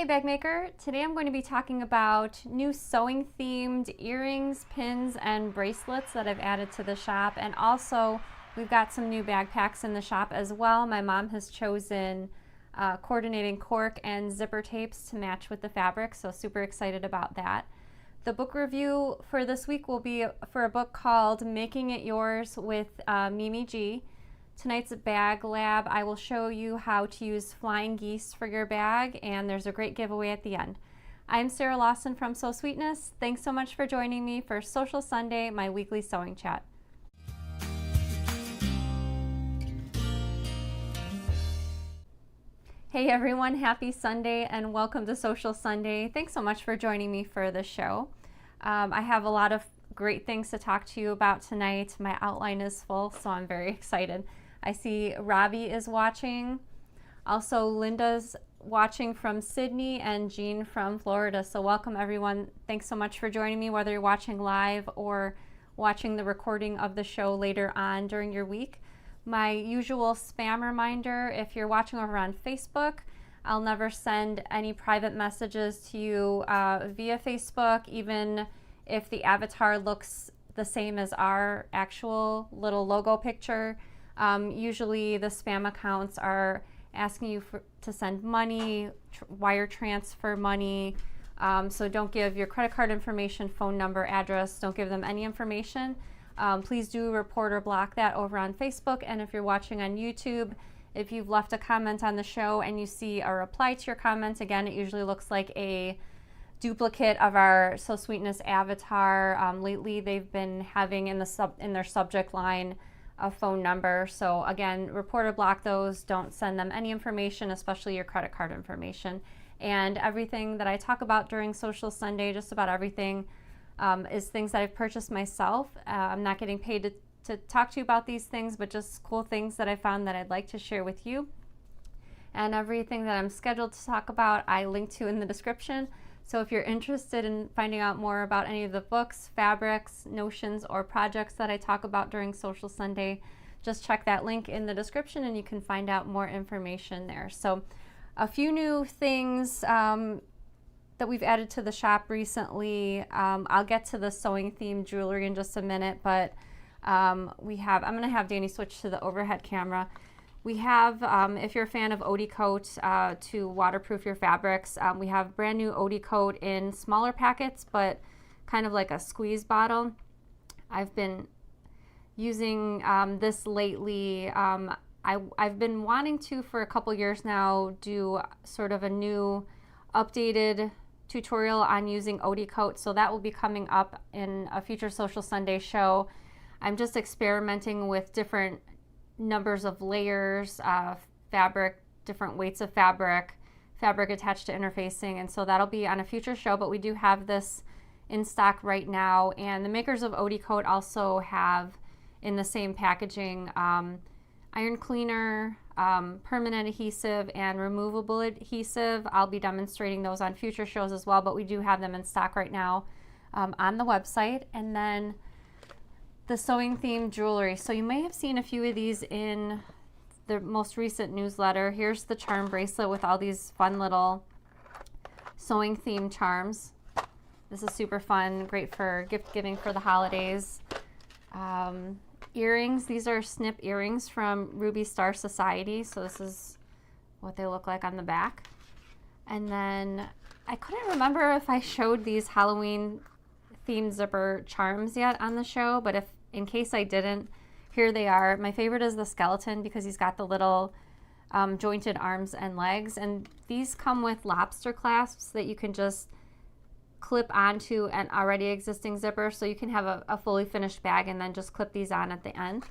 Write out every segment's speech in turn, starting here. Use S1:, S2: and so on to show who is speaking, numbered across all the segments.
S1: Hey bag maker, today I'm going to be talking about new sewing themed earrings, pins, and bracelets that I've added to the shop, and also we've got some new backpacks in the shop as well. My mom has chosen coordinating cork and zipper tapes to match with the fabric, so super excited about that. The book review for this week will be for a book called Making It Yours with Mimi G. Tonight's Bag Lab, I will show you how to use flying geese for your bag, and there's a great giveaway at the end. I'm Sarah Lawson from Sew Sweetness. Thanks so much for joining me for Sewcial Sunday, my weekly sewing chat. Hey everyone, happy Sunday and welcome to Sewcial Sunday. Thanks so much for joining me for the show. I have a lot of great things to talk to you about tonight. My outline is full, so I'm very excited. I see Robbie is watching. Also, Linda's watching from Sydney and Jean from Florida. So welcome everyone. Thanks so much for joining me, whether you're watching live or watching the recording of the show later on during your week. My usual spam reminder, if you're watching over on Facebook, I'll never send any private messages to you via Facebook, even if the avatar looks the same as our actual little logo picture. Usually the spam accounts are asking you to send money, wire transfer money, so don't give your credit card information, phone number, address, don't give them any information. Please do report or block that over on Facebook, and if you're watching on YouTube, if you've left a comment on the show and you see a reply to your comment, again, it usually looks like a duplicate of our Sew Sweetness avatar. Lately they've been having in their subject line a phone number. So again, report or block those. Don't send them any information, especially your credit card information. And everything that I talk about during Sewcial Sunday, just about everything, is things that I've purchased myself. I'm not getting paid to talk to you about these things, but just cool things that I found that I'd like to share with you. And everything that I'm scheduled to talk about, I link to in the description. So if you're interested in finding out more about any of the books, fabrics, notions, or projects that I talk about during Sewcial Sunday, just check that link in the description and you can find out more information there. So a few new things that we've added to the shop recently. I'll get to the sewing themed jewelry in just a minute, but I'm going to have Danny switch to the overhead camera. We have, if you're a fan of Odie Coat to waterproof your fabrics, we have brand new Odie Coat in smaller packets, but kind of like a squeeze bottle. I've been using this lately. I've been wanting to, for a couple years now, do sort of a new updated tutorial on using Odie Coat, so that will be coming up in a future Sewcial Sunday show. I'm just experimenting with different numbers of layers, fabric, different weights of fabric attached to interfacing, and so that'll be on a future show, but we do have this in stock right now. And the makers of Odie Coat also have in the same packaging iron cleaner, permanent adhesive, and removable adhesive. I'll be demonstrating those on future shows as well, but we do have them in stock right now on the website. And then the sewing themed jewelry. So you may have seen a few of these in the most recent newsletter. Here's the charm bracelet with all these fun little sewing themed charms. This is super fun, great for gift giving for the holidays. Earrings, these are snip earrings from Ruby Star Society. So this is what they look like on the back. And then I couldn't remember if I showed these Halloween themed zipper charms yet on the show, but if in case I didn't, here they are. My favorite is the skeleton because he's got the little jointed arms and legs, and these come with lobster clasps that you can just clip onto an already existing zipper, so you can have a fully finished bag and then just clip these on at the end.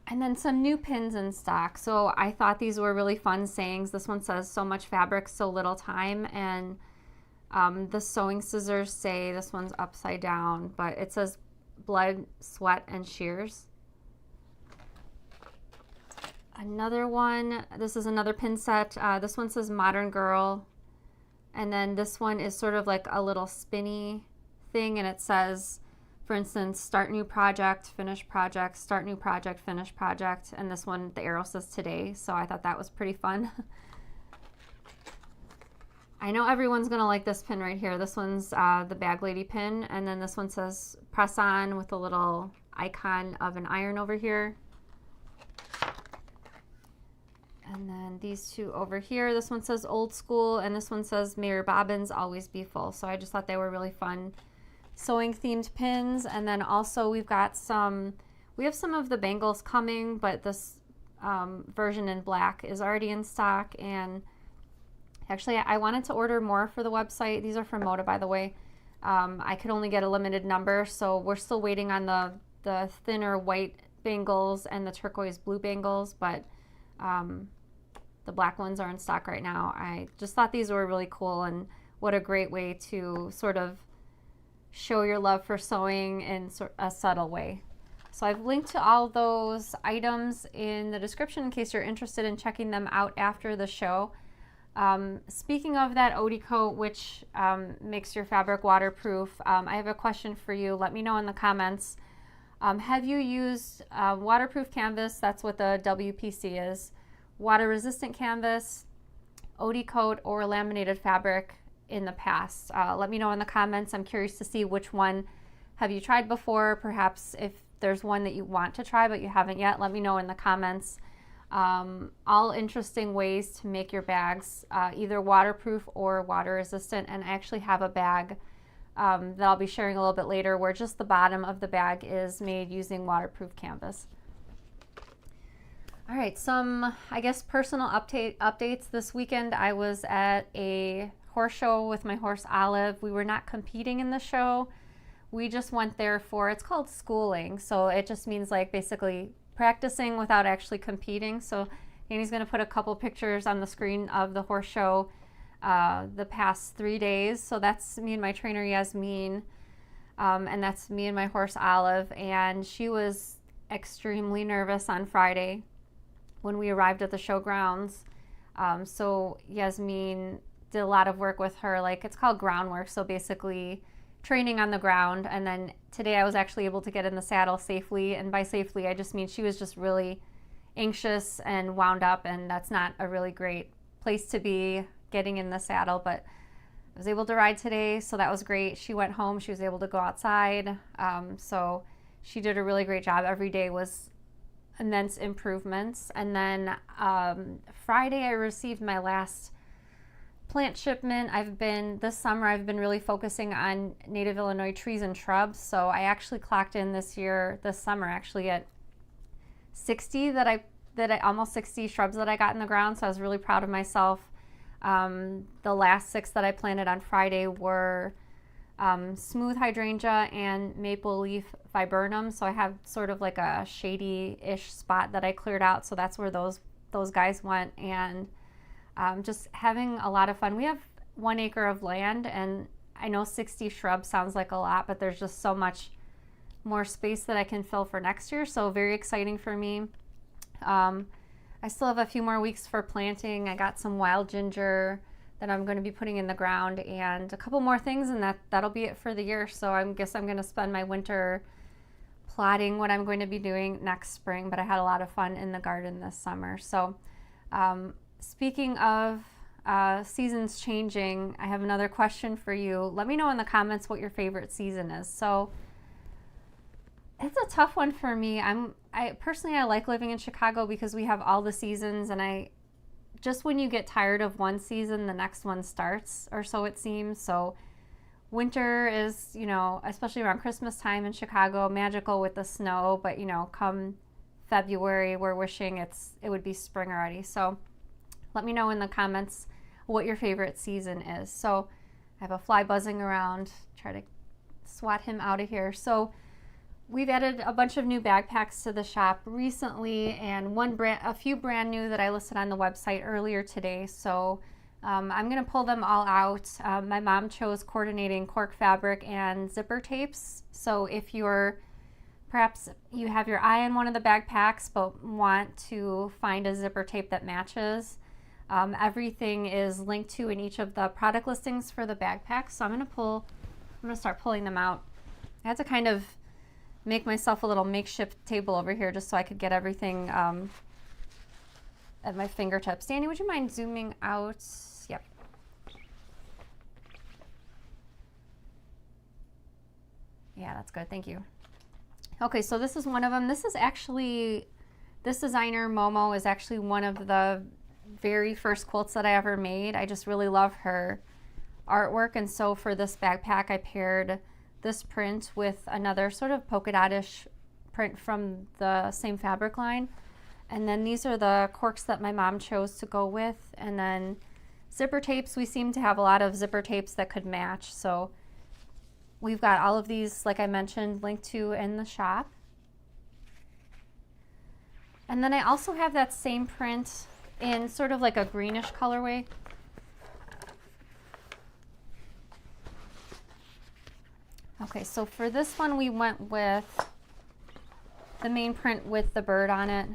S1: And then some new pins in stock. So I thought these were really fun sayings. This one says, "So much fabric, so little time," and the sewing scissors say, this one's upside down, but it says blood, sweat, and shears. Another one, this is another pin set. This one says Modern Girl. And then this one is sort of like a little spinny thing, and it says, for instance, start new project, finish project, start new project, finish project. And this one, the arrow says today. So I thought that was pretty fun. I know everyone's gonna like this pin right here. This one's the Bag Lady pin, and then this one says press on with a little icon of an iron over here. And then these two over here, this one says old school, and this one says may your bobbins always be full. So I just thought they were really fun sewing themed pins. And then also we have some of the bangles coming, but this version in black is already in stock. And actually I wanted to order more for the website. These are from Moda, by the way. I could only get a limited number, so we're still waiting on the thinner white bangles and the turquoise blue bangles, but the black ones are in stock right now. I just thought these were really cool, and what a great way to sort of show your love for sewing in a subtle way. So I've linked to all those items in the description in case you're interested in checking them out after the show. Speaking of that Odie coat, which makes your fabric waterproof, I have a question for you. Let me know in the comments. Have you used waterproof canvas? That's what the WPC is. Water resistant canvas, Odie coat, or laminated fabric in the past? Let me know in the comments. I'm curious to see which one have you tried before. Perhaps if there's one that you want to try but you haven't yet, let me know in the comments. All interesting ways to make your bags either waterproof or water resistant. And I actually have a bag that I'll be sharing a little bit later where just the bottom of the bag is made using waterproof canvas. All right, some, I guess, personal updates. This weekend I was at a horse show with my horse Olive. We were not competing in the show. We just went there for, it's called schooling. So it just means like basically practicing without actually competing. So Annie's gonna put a couple pictures on the screen of the horse show the past 3 days. So that's me and my trainer Yasmin, and that's me and my horse Olive. And she was extremely nervous on Friday when we arrived at the show grounds. So Yasmin did a lot of work with her, like it's called groundwork. So basically training on the ground. And then today I was actually able to get in the saddle safely. And by safely, I just mean she was just really anxious and wound up, and that's not a really great place to be, getting in the saddle. But I was able to ride today, so that was great. She went home, she was able to go outside. So she did a really great job. Every day was immense improvements. And then Friday I received my last plant shipment. This summer I've been really focusing on native Illinois trees and shrubs. So I actually clocked in this summer actually at 60 almost 60 shrubs that I got in the ground. So I was really proud of myself. The last 6 that I planted on Friday were smooth hydrangea and maple leaf viburnum. So I have sort of like a shady-ish spot that I cleared out. So that's where those guys went, and just having a lot of fun. We have 1 acre of land, and I know 60 shrubs sounds like a lot, but there's just so much more space that I can fill for next year. So very exciting for me. I still have a few more weeks for planting. I got some wild ginger that I'm going to be putting in the ground, and a couple more things, and that'll be it for the year. So I guess I'm going to spend my winter plotting what I'm going to be doing next spring, but I had a lot of fun in the garden this summer. So speaking of seasons changing, I have another question for you. Let me know in the comments what your favorite season is. So it's a tough one for me. I personally like living in Chicago because we have all the seasons, and just when you get tired of one season, the next one starts, or so it seems. So winter is, especially around Christmas time in Chicago, magical with the snow, but come February, we're wishing it would be spring already. So let me know in the comments what your favorite season is. So I have a fly buzzing around, try to swat him out of here. So we've added a bunch of new backpacks to the shop recently, and a few brand new that I listed on the website earlier today. So I'm going to pull them all out. My mom chose coordinating cork fabric and zipper tapes. So if perhaps you have your eye on one of the backpacks but want to find a zipper tape that matches, everything is linked to in each of the product listings for the backpacks. So I'm going to start pulling them out. I had to kind of make myself a little makeshift table over here just so I could get everything at my fingertips. Danny, would you mind zooming out? Yep. Yeah, that's good. Thank you. Okay, so this is one of them. This is actually, this designer, Momo, is actually one of the very first quilts that I ever made. I just really love her artwork, and so for this backpack I paired this print with another sort of polka dot-ish print from the same fabric line. And then these are the corks that my mom chose to go with. And then zipper tapes, we seem to have a lot of zipper tapes that could match. So we've got all of these, like I mentioned, linked to in the shop. And then I also have that same print in sort of like a greenish colorway. Okay, so for this one we went with the main print with the bird on it.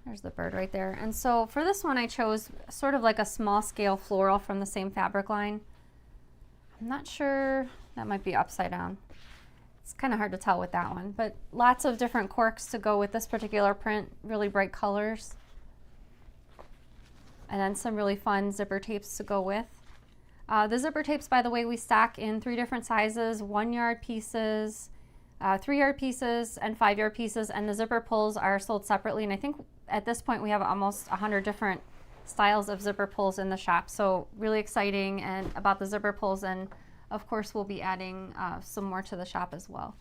S1: There's the bird right there. And so for this one I chose sort of like a small scale floral from the same fabric line. I'm not sure, that might be upside down. It's kind of hard to tell with that one, but lots of different corks to go with this particular print, really bright colors. And then some really fun zipper tapes to go with. The zipper tapes, by the way, we stock in 3 different sizes: 1 yard pieces, 3 yard pieces, and 5 yard pieces, and the zipper pulls are sold separately. And I think at this point we have almost 100 different styles of zipper pulls in the shop. So really exciting and about the zipper pulls, and of course we'll be adding some more to the shop as well.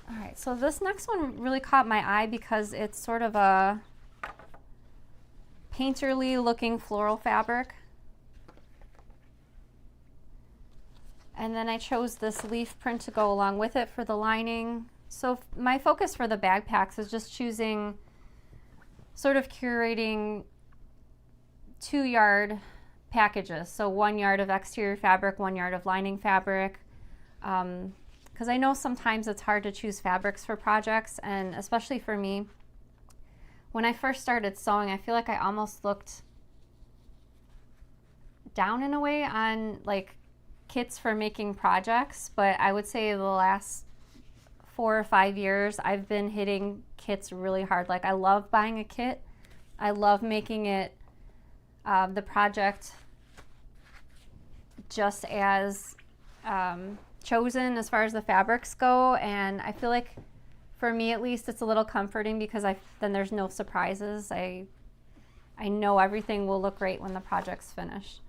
S1: All right, so this next one really caught my eye because it's sort of a painterly looking floral fabric. And then I chose this leaf print to go along with it for the lining. So my focus for the backpacks is just choosing, sort of curating 2 yard packages. So 1 yard of exterior fabric, 1 yard of lining fabric. Because I know sometimes it's hard to choose fabrics for projects, and especially for me, when I first started sewing, I feel like I almost looked down in a way on like kits for making projects, but I would say the last 4 or 5 years I've been hitting kits really hard. Like I love buying a kit. I love making it the project just as chosen as far as the fabrics go, and I feel like for me at least it's a little comforting because then there's no surprises. I know everything will look great when the project's finished.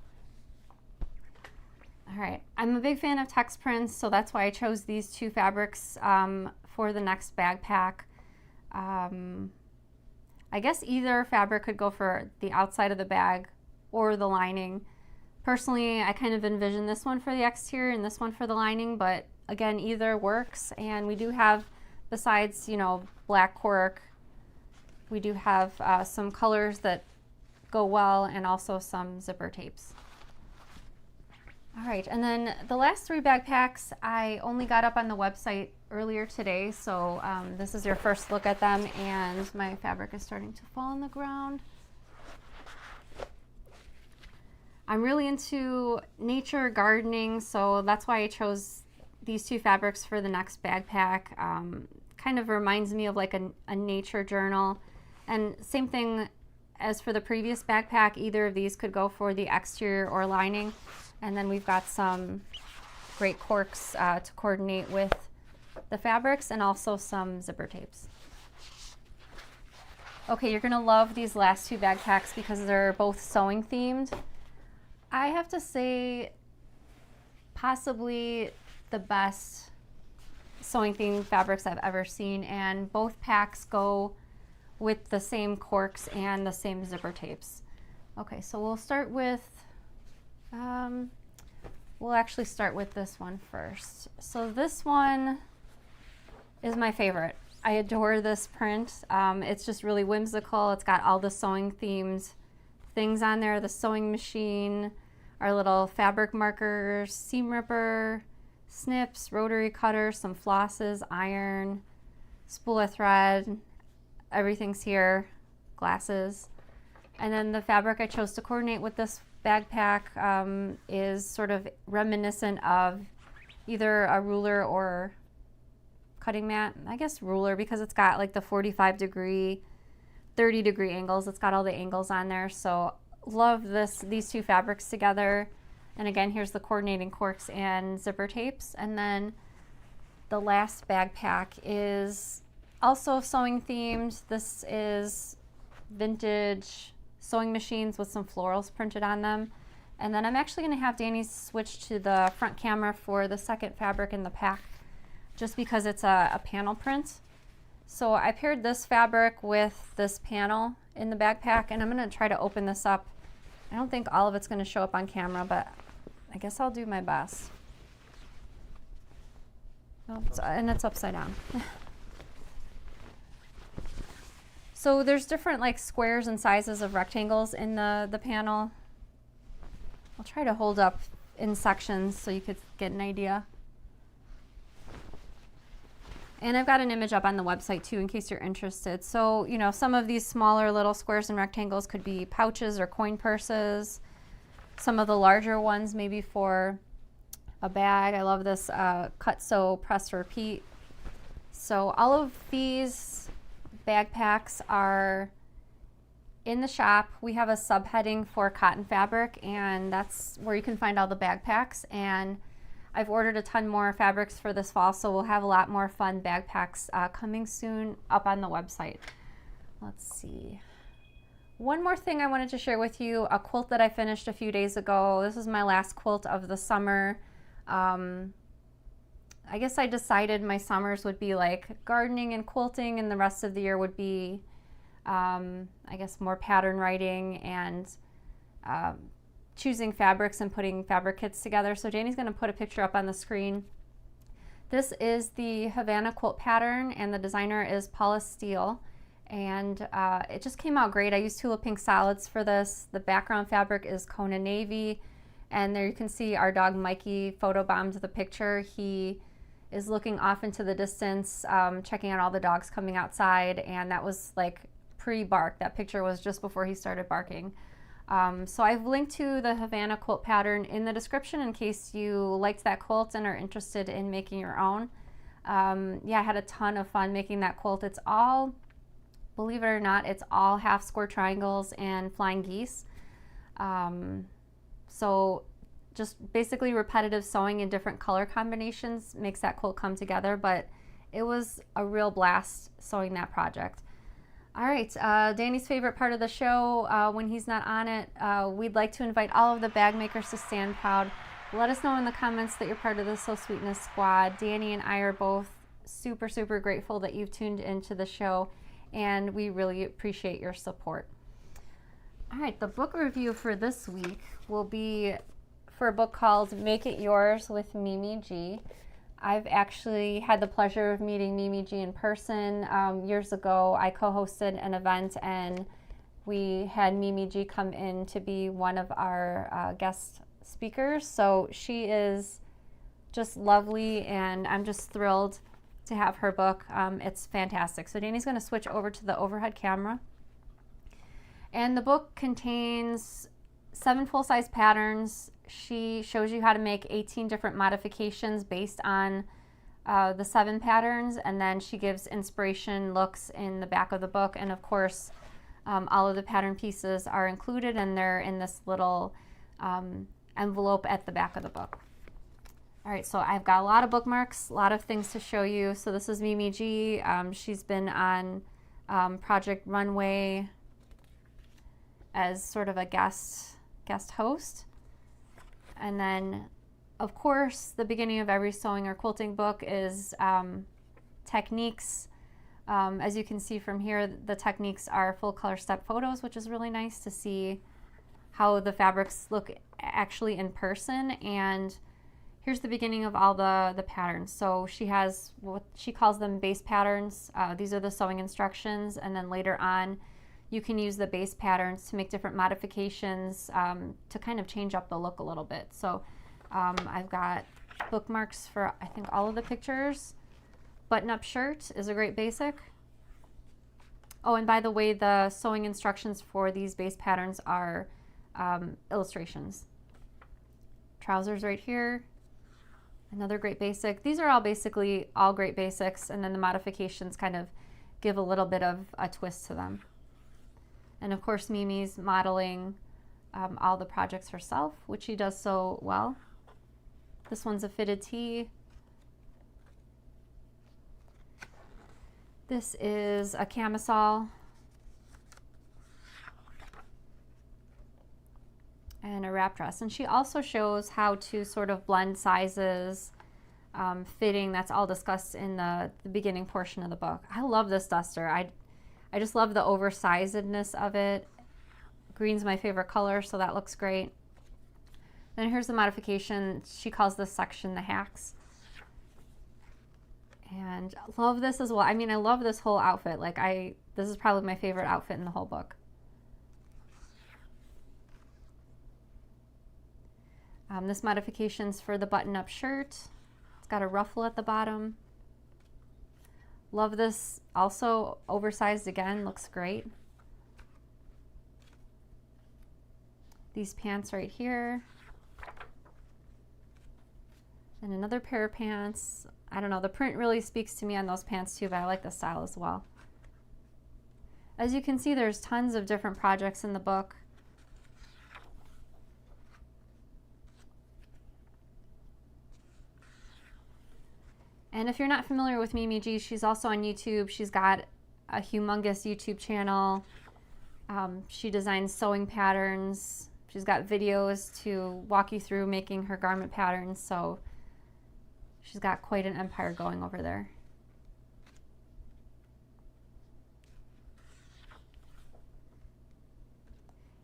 S1: All right, I'm a big fan of text prints, so that's why I chose these 2 fabrics for the next backpack. I guess either fabric could go for the outside of the bag or the lining. Personally, I kind of envision this one for the exterior and this one for the lining, but again, either works. And we do have, besides, you know, black cork, we do have some colors that go well, and also some zipper tapes. All right, and then the last 3 backpacks I only got up on the website earlier today, so this is your first look at them, and my fabric is starting to fall on the ground. I'm really into nature gardening, so that's why I chose these 2 fabrics for the next backpack. Kind of reminds me of like a nature journal. And same thing as for the previous backpack, either of these could go for the exterior or lining. And then we've got some great corks to coordinate with the fabrics, and also some zipper tapes. Okay, you're gonna love these last 2 backpacks because they're both sewing themed. I have to say, possibly the best sewing themed fabrics I've ever seen, and both packs go with the same corks and the same zipper tapes. Okay, so we'll start with, we'll actually start with this one first. So this one is my favorite. I adore this print. It's just really whimsical. It's got all the sewing themed things on there, the sewing machine, our little fabric markers, seam ripper, snips, rotary cutter, some flosses, iron, spool of thread, everything's here, glasses. And then the fabric I chose to coordinate with this backpack is sort of reminiscent of either a ruler or cutting mat. I guess ruler, because it's got like the 45 degree, 30 degree angles. It's got all the angles on there. So love these two fabrics together. And again, here's the coordinating corks and zipper tapes. And then the last bag pack is also sewing themed. This is vintage sewing machines with some florals printed on them. And then I'm actually going to have Danny switch to the front camera for the second fabric in the pack, just because it's a panel print. So I paired this fabric with this panel in the backpack, and I'm going to try to open this up. I don't think all of it's going to show up on camera, but I guess I'll do my best. Oh, and it's upside down. So there's different like squares and sizes of rectangles in the panel. I'll try to hold up in sections so you could get an idea. And I've got an image up on the website too in case you're interested. So, you know, some of these smaller little squares and rectangles could be pouches or coin purses. Some of the larger ones maybe for a bag. I love this cut, sew, press, repeat. So all of these bag packs are in the shop. We have a subheading for cotton fabric, and that's where you can find all the bag packs. And I've ordered a ton more fabrics for this fall, so we'll have a lot more fun bag packs coming soon up on the website. Let's see. One more thing I wanted to share with you, a quilt that I finished a few days ago. This is my last quilt of the summer. I guess I decided my summers would be like gardening and quilting, and the rest of the year would be, I guess, more pattern writing and choosing fabrics and putting fabric kits together. So Danny's going to put a picture up on the screen. This is the Havana quilt pattern, and the designer is Paula Steele. And it just came out great. I used Tula Pink solids for this. The background fabric is Kona Navy. And there you can see our dog Mikey photobombed the picture. He is looking off into the distance, checking out all the dogs coming outside. And that was like pre-bark. That picture was just before he started barking. So I've linked to the Havana quilt pattern in the description in case you liked that quilt and are interested in making your own. Yeah, I had a ton of fun making that quilt. It's all, believe it or not, it's all half square triangles and flying geese. So just basically repetitive sewing in different color combinations makes that quilt come together, but it was a real blast sewing that project. All right, Danny's favorite part of the show, when he's not on it, we'd like to invite all of the bag makers to stand proud. Let us know in the comments that you're part of the Sew Sweetness squad. Danny and I are both super, super grateful that you've tuned into the show, and we really appreciate your support. All right, the book review for this week will be for a book called Make It Yours with Mimi G. I've actually had the pleasure of meeting Mimi G in person. Years ago, I co-hosted an event, and we had Mimi G come in to be one of our guest speakers. So she is just lovely, and I'm just thrilled to have her book. It's fantastic. So Danny's going to switch over to the overhead camera. And the book contains 7 full-size patterns. She shows you how to make 18 different modifications based on the 7 patterns, and then she gives inspiration looks in the back of the book. And of course, all of the pattern pieces are included, and they're in this little envelope at the back of the book. All right, so I've got a lot of bookmarks, a lot of things to show you. So this is Mimi G. She's been on Project Runway as sort of a guest host. And then, of course, the beginning of every sewing or quilting book is techniques. As you can see from here, the techniques are full color step photos, which is really nice to see how the fabrics look actually in person. And here's the beginning of all the patterns. So she has what she calls them base patterns. These are the sewing instructions, and then later on you can use the base patterns to make different modifications to kind of change up the look a little bit. So I've got bookmarks for I think all of the pictures. Button-up shirt is a great basic. Oh, and by the way, the sewing instructions for these base patterns are illustrations. Trousers right here. Another great basic. These are all basically all great basics, and then the modifications kind of give a little bit of a twist to them. And of course, Mimi's modeling all the projects herself, which she does so well. This one's a fitted tee. This is a camisole. And a wrap dress. And she also shows how to sort of blend sizes, fitting. That's all discussed in the beginning portion of the book. I love this duster. I just love the oversizedness of it. Green's my favorite color, so that looks great. Then here's the modification. She calls this section the hacks. And I love this as well. I mean, I love this whole outfit. Like, this is probably my favorite outfit in the whole book. This modification's for the button-up shirt. It's got a ruffle at the bottom. Love this, also oversized again, looks great. These pants right here. And another pair of pants. I don't know, the print really speaks to me on those pants too, but I like the style as well. As you can see, there's tons of different projects in the book. And if you're not familiar with Mimi G, she's also on YouTube. She's got a humongous YouTube channel. She designs sewing patterns. She's got videos to walk you through making her garment patterns. So she's got quite an empire going over there.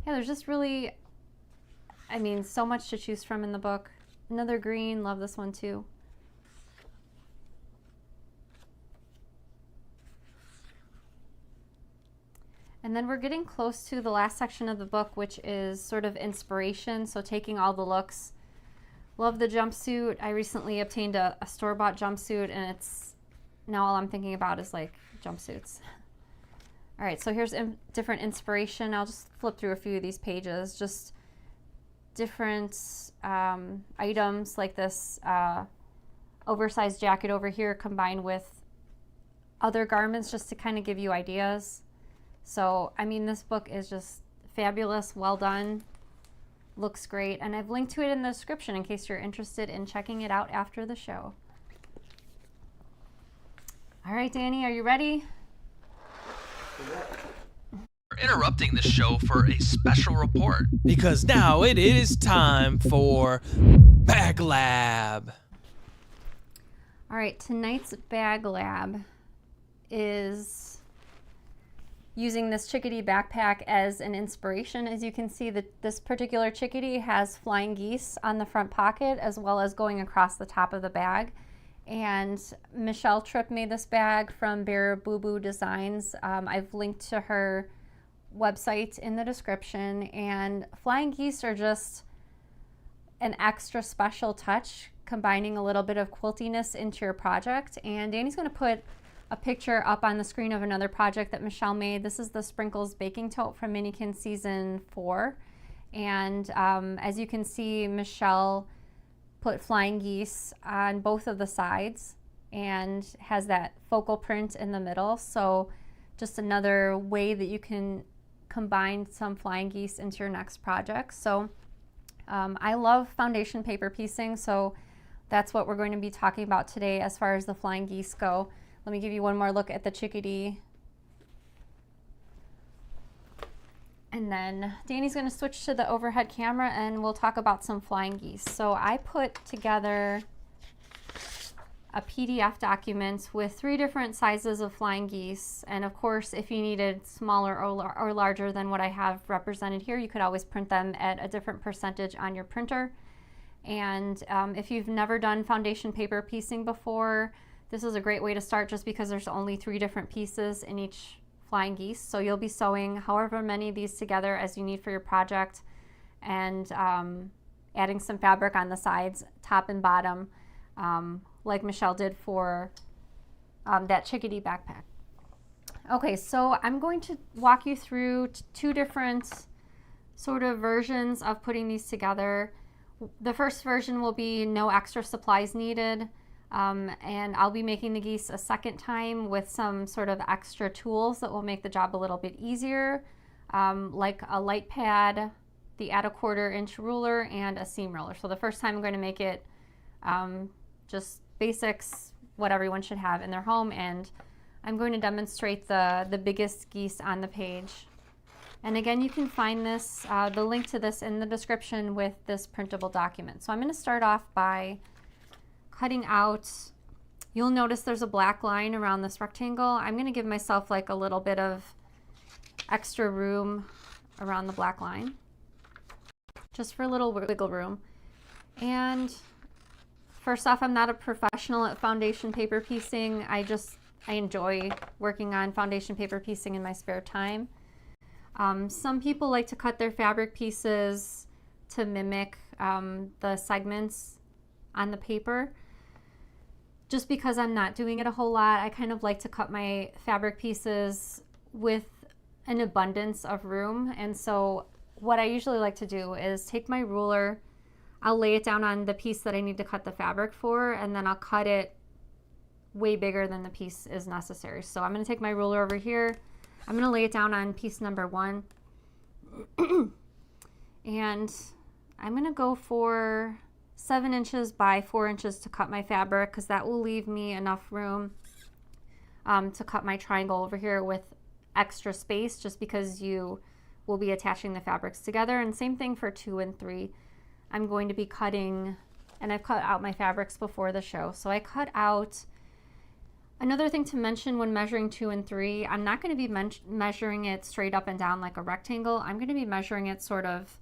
S1: Yeah, there's just really, I mean, so much to choose from in the book. Another green, love this one too. And then we're getting close to the last section of the book, which is sort of inspiration. So taking all the looks. Love the jumpsuit. I recently obtained a store-bought jumpsuit, and it's now all I'm thinking about is like jumpsuits. All right, so here's different inspiration. I'll just flip through a few of these pages. Just different items like this oversized jacket over here combined with other garments just to kind of give you ideas. So, I mean, this book is just fabulous, well done, looks great, and I've linked to it in the description in case you're interested in checking it out after the show. All right, Danny, are you ready?
S2: We're interrupting the show for a special report.
S3: Because now it is time for Bag Lab.
S1: All right, tonight's Bag Lab is using this chickadee backpack as an inspiration. As you can see, this particular chickadee has flying geese on the front pocket as well as going across the top of the bag. And Michelle Tripp made this bag from Bear Boo Boo Designs. I've linked to her website in the description. And flying geese are just an extra special touch, combining a little bit of quiltiness into your project. And Danny's going to put a picture up on the screen of another project that Michelle made. This is the Sprinkles Baking Tote from Minikin Season 4. And as you can see, Michelle put flying geese on both of the sides and has that focal print in the middle. So just another way that you can combine some flying geese into your next project. So I love foundation paper piecing, so that's what we're going to be talking about today as far as the flying geese go. Let me give you one more look at the chickadee. And then Danny's going to switch to the overhead camera and we'll talk about some flying geese. So I put together a PDF document with 3 different sizes of flying geese. And of course, if you needed smaller or larger than what I have represented here, you could always print them at a different percentage on your printer. And if you've never done foundation paper piecing before, this is a great way to start just because there's only 3 different pieces in each flying geese. So you'll be sewing however many of these together as you need for your project and adding some fabric on the sides, top and bottom, like Michelle did for that chickadee backpack. Okay, so I'm going to walk you through 2 different sort of versions of putting these together. The first version will be no extra supplies needed. And I'll be making the geese a second time with some sort of extra tools that will make the job a little bit easier, like a light pad, the add a 1/4 inch ruler and a seam roller. So the first time I'm going to make it just basics, what everyone should have in their home, and I'm going to demonstrate the biggest geese on the page. And again, you can find this, the link to this in the description with this printable document. So I'm going to start off by cutting out, you'll notice there's a black line around this rectangle. I'm going to give myself like a little bit of extra room around the black line, just for a little wiggle room. And first off, I'm not a professional at foundation paper piecing. I enjoy working on foundation paper piecing in my spare time. Some people like to cut their fabric pieces to mimic the segments on the paper. Just because I'm not doing it a whole lot, I kind of like to cut my fabric pieces with an abundance of room. And so what I usually like to do is take my ruler, I'll lay it down on the piece that I need to cut the fabric for, and then I'll cut it way bigger than the piece is necessary. So I'm going to take my ruler over here. I'm going to lay it down on piece number 1. And I'm going to go for 7 inches by 4 inches to cut my fabric, because that will leave me enough room to cut my triangle over here with extra space, just because you will be attaching the fabrics together. And same thing for 2 and 3. I'm going to be cutting, and I've cut out my fabrics before the show. So I cut out, another thing to mention when measuring 2 and 3, I'm not going to be measuring it straight up and down like a rectangle. I'm going to be measuring it sort of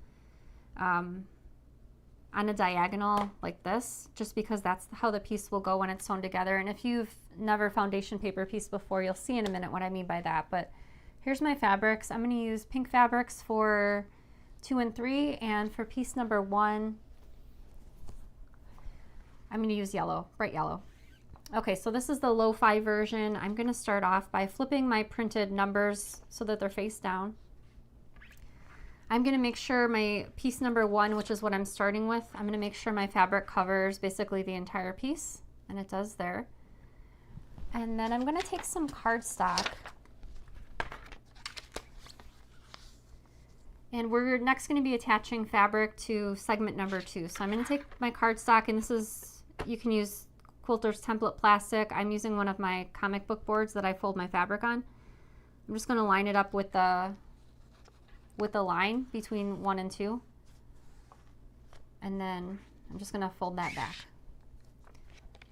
S1: on a diagonal like this, just because that's how the piece will go when it's sewn together. And if you've never foundation paper pieced before, you'll see in a minute what I mean by that. But here's my fabrics. I'm going to use pink fabrics for 2 and 3, and for piece number 1, I'm going to use yellow, bright yellow. Okay, so this is the lo-fi version. I'm going to start off by flipping my printed numbers so that they're face down. I'm going to make sure my piece number 1, which is what I'm starting with, I'm going to make sure my fabric covers basically the entire piece, and it does there. And then I'm going to take some cardstock, and we're next going to be attaching fabric to segment number 2. So I'm going to take my cardstock, and this is, you can use Quilter's template plastic. I'm using one of my comic book boards that I fold my fabric on. I'm just going to line it up with the line between 1 and 2, and then I'm just going to fold that back.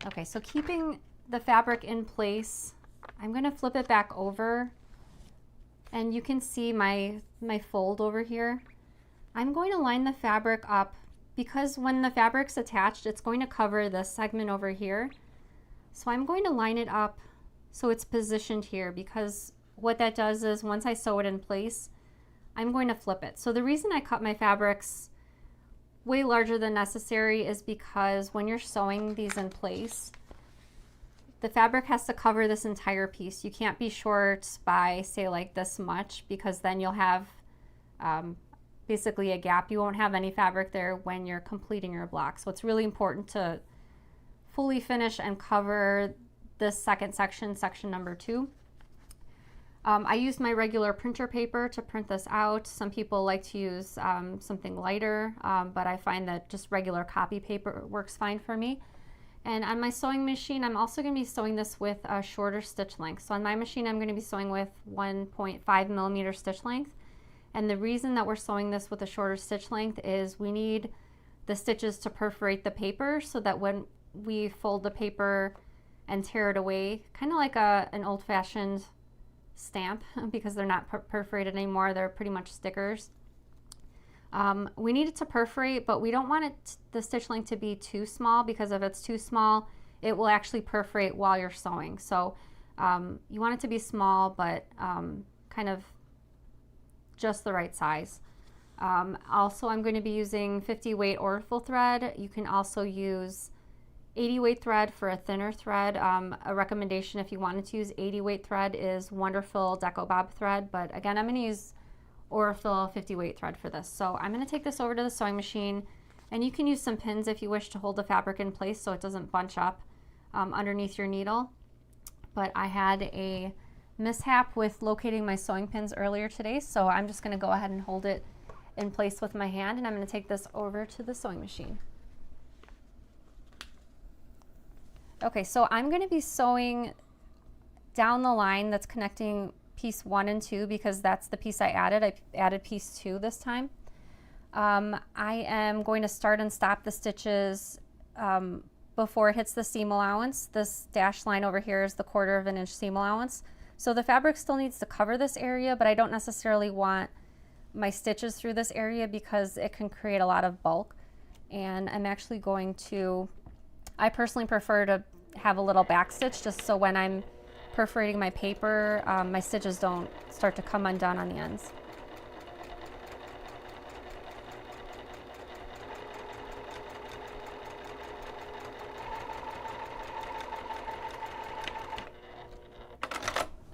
S1: Okay, so keeping the fabric in place, I'm going to flip it back over, and you can see my fold over here. I'm going to line the fabric up, because when the fabric's attached, it's going to cover this segment over here. So I'm going to line it up so it's positioned here, because what that does is once I sew it in place, I'm going to flip it. So the reason I cut my fabrics way larger than necessary is because when you're sewing these in place, the fabric has to cover this entire piece. You can't be short by, say, like this much, because then you'll have basically a gap. You won't have any fabric there when you're completing your block. So it's really important to fully finish and cover this second section, section number 2. I used my regular printer paper to print this out. Some people like to use something lighter, but I find that just regular copy paper works fine for me. And on my sewing machine, I'm also going to be sewing this with a shorter stitch length. So on my machine, I'm going to be sewing with 1.5 millimeter stitch length. And the reason that we're sewing this with a shorter stitch length is we need the stitches to perforate the paper, so that when we fold the paper and tear it away, kind of like an old-fashioned stamp, because they're not perforated anymore, they're pretty much stickers. We need it to perforate, but we don't want the stitch length to be too small, because if it's too small, it will actually perforate while you're sewing. So you want it to be small, but kind of just the right size. Also, I'm going to be using 50 weight Orful thread. You can also use 80 weight thread for a thinner thread. A recommendation if you wanted to use 80 weight thread is Wonderful Deco Bob thread, but again, I'm going to use Orful 50 weight thread for this. So I'm going to take this over to the sewing machine, and you can use some pins if you wish to hold the fabric in place so it doesn't bunch up underneath your needle. But I had a mishap with locating my sewing pins earlier today, so I'm just going to go ahead and hold it in place with my hand, and I'm going to take this over to the sewing machine. Okay, so I'm going to be sewing down the line that's connecting piece 1 and 2 because that's the piece I added. I added piece 2 this time. I am going to start and stop the stitches before it hits the seam allowance. This dashed line over here is the 1/4 of an inch seam allowance. So the fabric still needs to cover this area, but I don't necessarily want my stitches through this area because it can create a lot of bulk. And I'm actually going to, I personally prefer to have a little back stitch just so when I'm perforating my paper, my stitches don't start to come undone on the ends.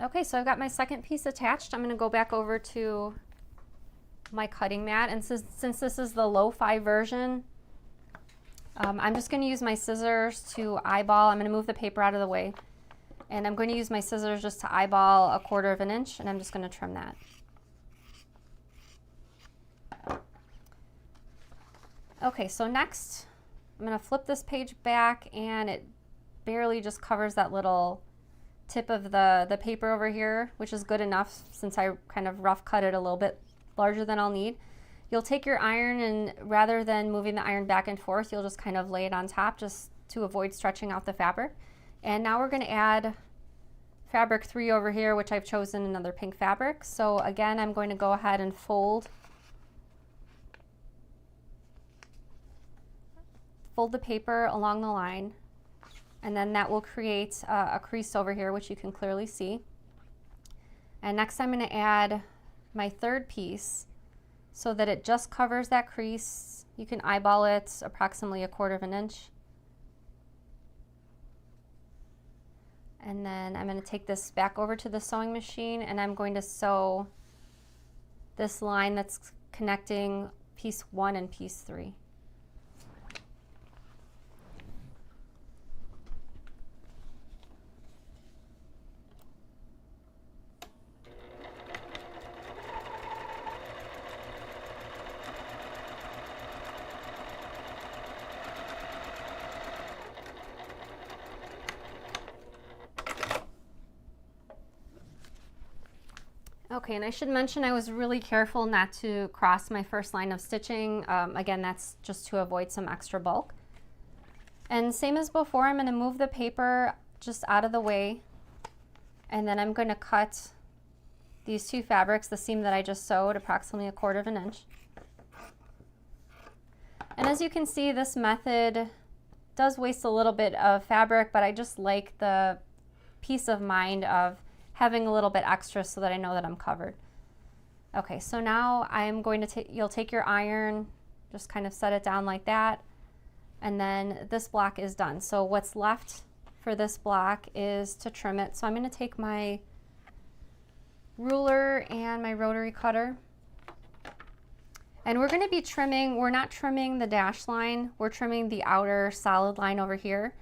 S1: Okay, so I've got my second piece attached. I'm going to go back over to my cutting mat, and since this is the lo-fi version, I'm just going to use my scissors to eyeball. I'm going to move the paper out of the way, and I'm going to use my scissors just to eyeball a 1/4 of an inch, and I'm just going to trim that. Okay, so next I'm going to flip this page back, and it barely just covers that little tip of the paper over here, which is good enough since I kind of rough cut it a little bit larger than I'll need. You'll take your iron, and rather than moving the iron back and forth, you'll just kind of lay it on top just to avoid stretching out the fabric. And now we're going to add fabric 3 over here, which I've chosen another pink fabric. So again, I'm going to go ahead and fold the paper along the line, and then that will create a crease over here, which you can clearly see. And next I'm going to add my third piece so that it just covers that crease. You can eyeball it approximately a 1/4 of an inch. And then I'm going to take this back over to the sewing machine, and I'm going to sew this line that's connecting piece 1 and piece 3. Okay, and I should mention I was really careful not to cross my first line of stitching. Again, that's just to avoid some extra bulk. And same as before, I'm going to move the paper just out of the way, and then I'm going to cut these 2 fabrics, the seam that I just sewed, approximately a 1/4 of an inch. And as you can see, this method does waste a little bit of fabric, but I just like the peace of mind of having a little bit extra so that I know that I'm covered. Okay, so now I'm going to you'll take your iron, just kind of set it down like that, and then this block is done. So what's left for this block is to trim it. So I'm going to take my ruler and my rotary cutter, and we're going to be trimming, we're not trimming the dash line, we're trimming the outer solid line over here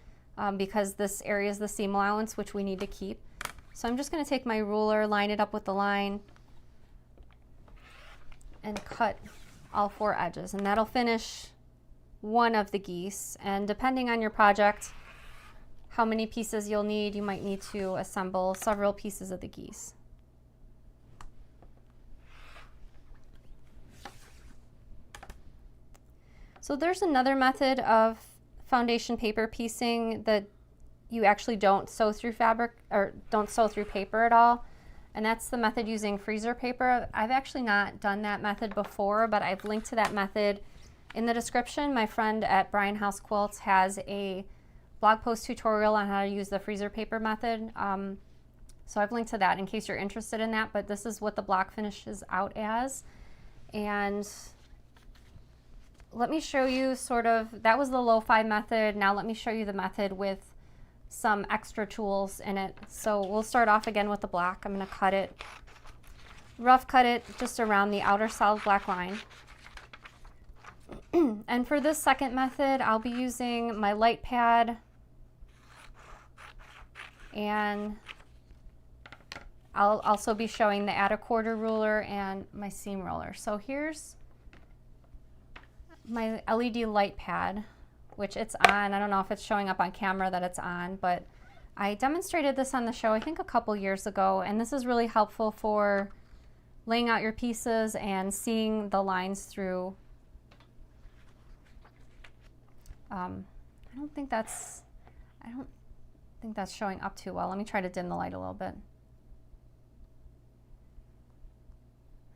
S1: because this area is the seam allowance, which we need to keep. So I'm just going to take my ruler, line it up with the line, and cut all 4 edges, and that'll finish one of the geese. And depending on your project, how many pieces you'll need, you might need to assemble several pieces of the geese. So there's another method of foundation paper piecing that you actually don't sew through fabric or don't sew through paper at all, and that's the method using freezer paper. I've actually not done that method before, but I've linked to that method in the description. My friend at Bryan House Quilts has a blog post tutorial on how to use the freezer paper method, so I've linked to that in case you're interested in that. But this is what the block finishes out as, and let me show you sort of, that was the lo-fi method. Now let me show you the method with some extra tools in it. So we'll start off again with the block. I'm going to cut it, rough cut it just around the outer solid black line. And for this second method, I'll be using my light pad, and I'll also be showing the add a 1/4 ruler and my seam roller. So here's my LED light pad, which it's on. I don't know if it's showing up on camera that it's on, but I demonstrated this on the show, I think a couple years ago, and this is really helpful for laying out your pieces and seeing the lines through. I don't think that's showing up too well. Let me try to dim the light a little bit.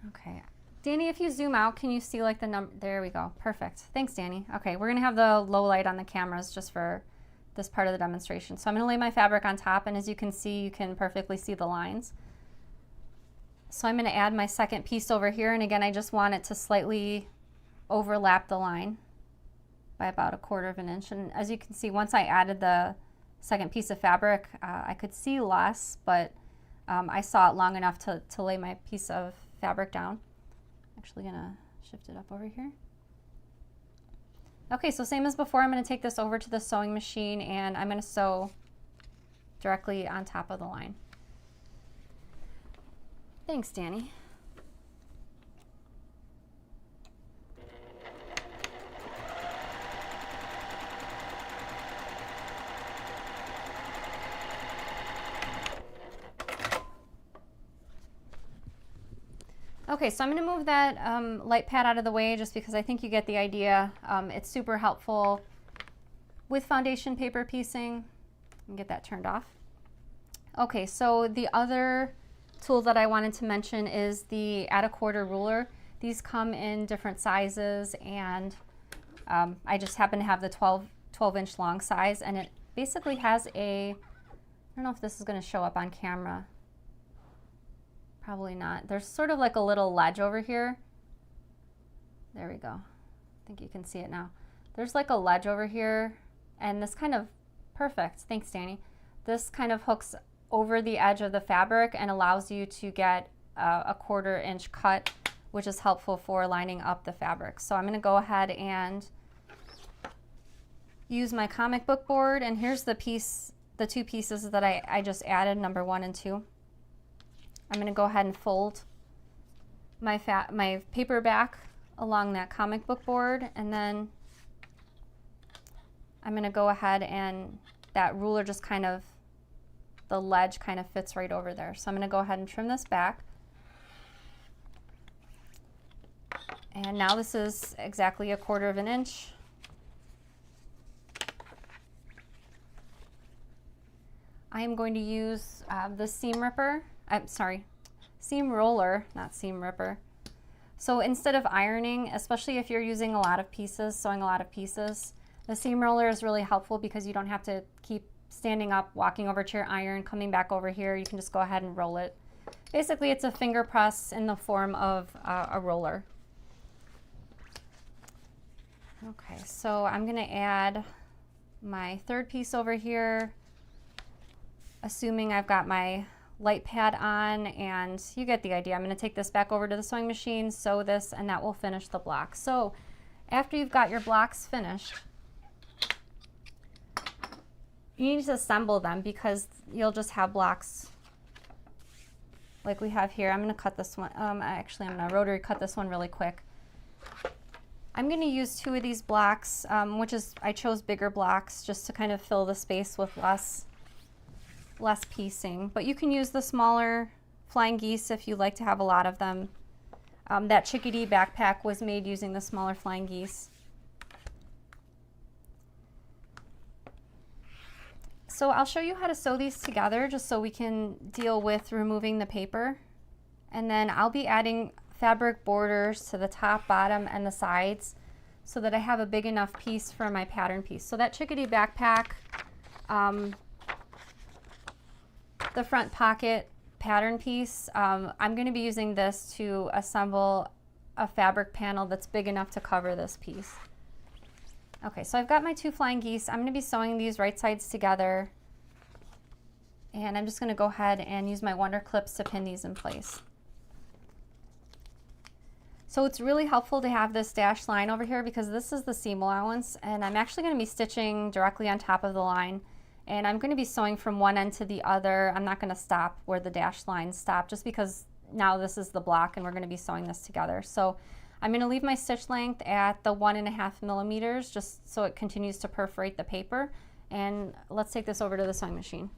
S1: Okay. Danny, if you zoom out, can you see like the number? There we go. Perfect. Thanks, Danny. Okay, we're going to have the low light on the cameras just for this part of the demonstration. So I'm going to lay my fabric on top, and as you can see, you can perfectly see the lines. So I'm going to add my second piece over here, and again, I just want it to slightly overlap the line by about 1/4 of an inch. And as you can see, once I added the second piece of fabric, I could see less, but I saw it long enough to lay my piece of fabric down. Actually gonna shift it up over here. Okay, so same as before, I'm gonna take this over to the sewing machine and I'm gonna sew directly on top of the line. Thanks, Danny. Okay, so I'm going to move that light pad out of the way just because I think you get the idea. It's super helpful with foundation paper piecing. And get that turned off. Okay, so the other tool that I wanted to mention is the add 1/4 ruler. These come in different sizes, and I just happen to have the 12-inch long size, and it basically has a, I don't know if this is going to show up on camera. Probably not. There's sort of like a little ledge over here. There we go. I think you can see it now. There's like a ledge over here, and this kind of, perfect, thanks Danny. This kind of hooks over the edge of the fabric and allows you to get a 1/4 inch cut, which is helpful for lining up the fabric. So I'm going to go ahead and use my comic book board, and here's the piece, the two pieces that I just added, number 1 and 2. I'm going to go ahead and fold my paper back along that comic book board, and then I'm going to go ahead and that ruler just kind of, the ledge kind of fits right over there. So I'm going to go ahead and trim this back. And now this is exactly 1/4 of an inch. I am going to use the seam ripper. I'm sorry, seam roller, not seam ripper. So instead of ironing, especially if you're using a lot of pieces, sewing a lot of pieces, the seam roller is really helpful because you don't have to keep standing up, walking over to your iron, coming back over here. You can just go ahead and roll it. Basically, it's a finger press in the form of a roller. Okay, so I'm going to add my third piece over here, assuming I've got my light pad on, and you get the idea. I'm going to take this back over to the sewing machine, sew this, and that will finish the block. So after you've got your blocks finished, you need to assemble them because you'll just have blocks like we have here. I'm going to cut this one. Actually, I'm going to rotary cut this one really quick. I'm going to use 2 of these blocks, which is, I chose bigger blocks just to kind of fill the space with less piecing, but you can use the smaller flying geese if you like to have a lot of them. That chickadee backpack was made using the smaller flying geese. So I'll show you how to sew these together just so we can deal with removing the paper, and then I'll be adding fabric borders to the top, bottom, and the sides so that I have a big enough piece for my pattern piece. So that chickadee backpack, the front pocket pattern piece, I'm going to be using this to assemble a fabric panel that's big enough to cover this piece. Okay, so I've got my 2 flying geese. I'm going to be sewing these right sides together, and I'm just going to go ahead and use my Wonder Clips to pin these in place. So it's really helpful to have this dashed line over here because this is the seam allowance, and I'm actually going to be stitching directly on top of the line. And I'm going to be sewing from one end to the other. I'm not going to stop where the dashed lines stop just because now this is the block and we're going to be sewing this together. So I'm going to leave my stitch length at the 1.5 millimeters just so it continues to perforate the paper. And let's take this over to the sewing machine.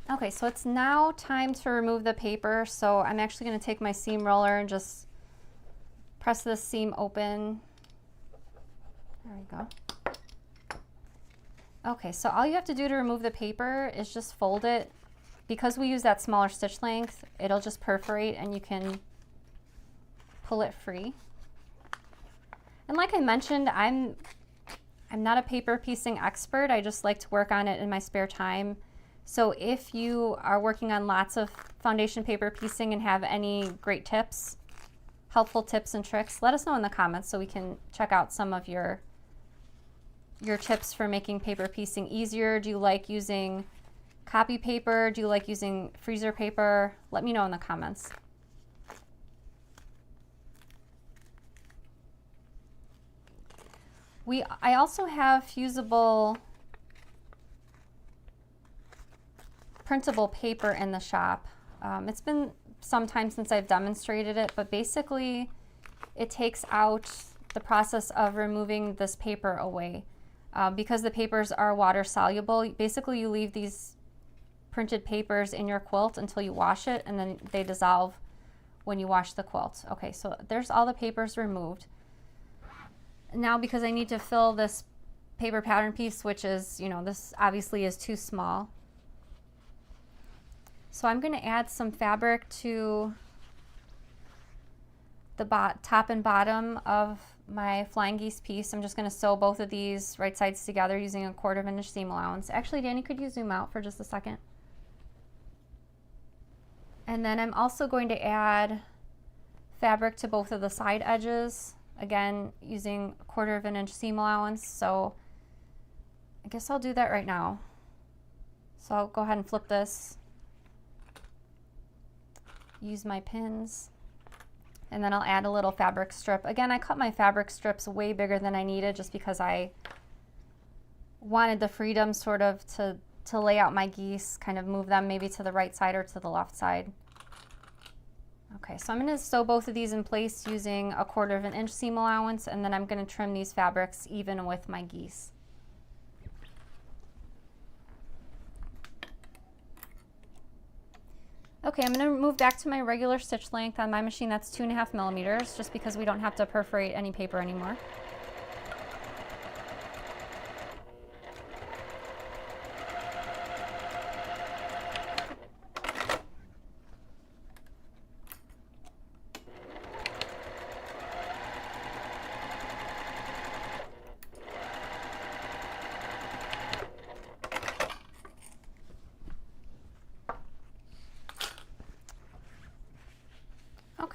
S1: Okay, so it's now time to remove the paper. So I'm actually going to take my seam roller and just press this seam open. There we go. Okay, so all you have to do to remove the paper is just fold it. Because we use that smaller stitch length, it'll just perforate and you can pull it free. And like I mentioned, I'm not a paper piecing expert. I just like to work on it in my spare time. So if you are working on lots of foundation paper piecing and have any great tips, helpful tips and tricks, let us know in the comments so we can check out some of your tips for making paper piecing easier. Do you like using copy paper? Do you like using freezer paper? Let me know in the comments. I also have fusible printable paper in the shop. It's been some time since I've demonstrated it, but basically it takes out the process of removing this paper away. Because the papers are water soluble, basically you leave these printed papers in your quilt until you wash it, and then they dissolve when you wash the quilt. Okay, so there's all the papers removed. Now because I need to fill this paper pattern piece, which is, this obviously is too small. So I'm going to add some fabric to the top and bottom of my flying geese piece. I'm just going to sew both of these right sides together using a 1/4 inch seam allowance. Actually, Danny, could you zoom out for just a second? And then I'm also going to add fabric to both of the side edges, again using a 1/4 inch seam allowance. So I guess I'll do that right now. So I'll go ahead and flip this. Use my pins, and then I'll add a little fabric strip. Again, I cut my fabric strips way bigger than I needed just because I wanted the freedom sort of to lay out my geese, kind of move them maybe to the right side or to the left side. Okay, so I'm going to sew both of these in place using a 1/4 inch seam allowance, and then I'm going to trim these fabrics even with my geese. Okay, I'm going to move back to my regular stitch length on my machine. That's 2.5 millimeters, just because we don't have to perforate any paper anymore.